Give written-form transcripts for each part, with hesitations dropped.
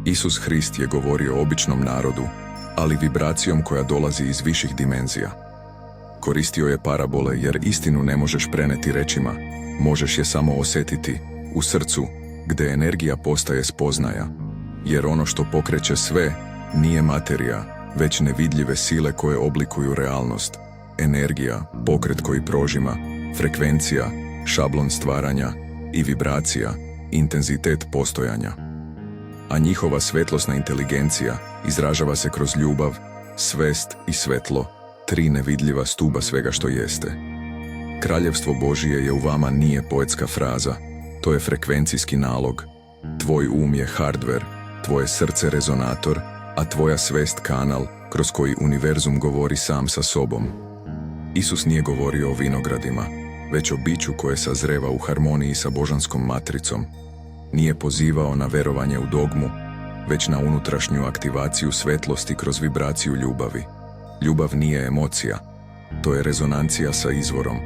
Isus Hrist je govorio o običnom narodu, ali vibracijom koja dolazi iz viših dimenzija. Koristio je parabole jer istinu ne možeš preneti rečima, možeš je samo osjetiti, u srcu, gdje energija postaje spoznaja. Jer ono što pokreće sve nije materija, već nevidljive sile koje oblikuju realnost. Energija, pokret koji prožima, frekvencija, šablon stvaranja i vibracija, intenzitet postojanja. A njihova svetlosna inteligencija izražava se kroz ljubav, svest i svetlo, tri nevidljiva stuba svega što jeste. Kraljevstvo Božije je u vama nije poetska fraza, to je frekvencijski nalog. Tvoj um je hardware, tvoje srce rezonator, a tvoja svest kanal kroz koji univerzum govori sam sa sobom. Isus nije govorio o vinogradima, već o biću koje sazreva u harmoniji sa božanskom matricom. Nije pozivao na verovanje u dogmu, već na unutrašnju aktivaciju svetlosti kroz vibraciju ljubavi. Ljubav nije emocija, to je rezonancija sa izvorom.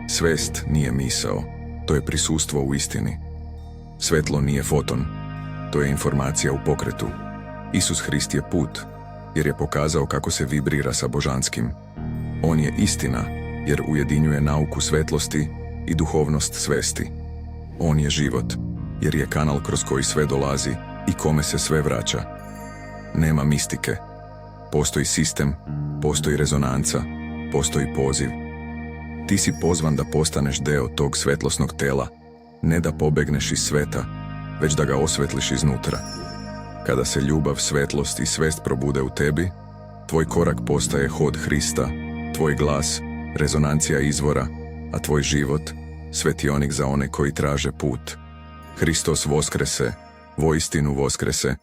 Svest nije misao, to je prisustvo u istini. Svetlo nije foton, to je informacija u pokretu. Isus Hrist je put, jer je pokazao kako se vibrira sa božanskim. On je istina, jer ujedinjuje nauku svetlosti i duhovnost svesti. On je život, jer je kanal kroz koji sve dolazi i kome se sve vraća. Nema mistike. Postoji sistem, postoji rezonanca, postoji poziv. Ti si pozvan da postaneš deo tog svetlosnog tela, ne da pobegneš iz sveta, već da ga osvetliš iznutra. Kada se ljubav, svetlost i svest probude u tebi, tvoj korak postaje hod Hrista, tvoj glas, rezonancija izvora, a tvoj život, svetionik za one koji traže put. Hristos voskrese, voistinu voskrese,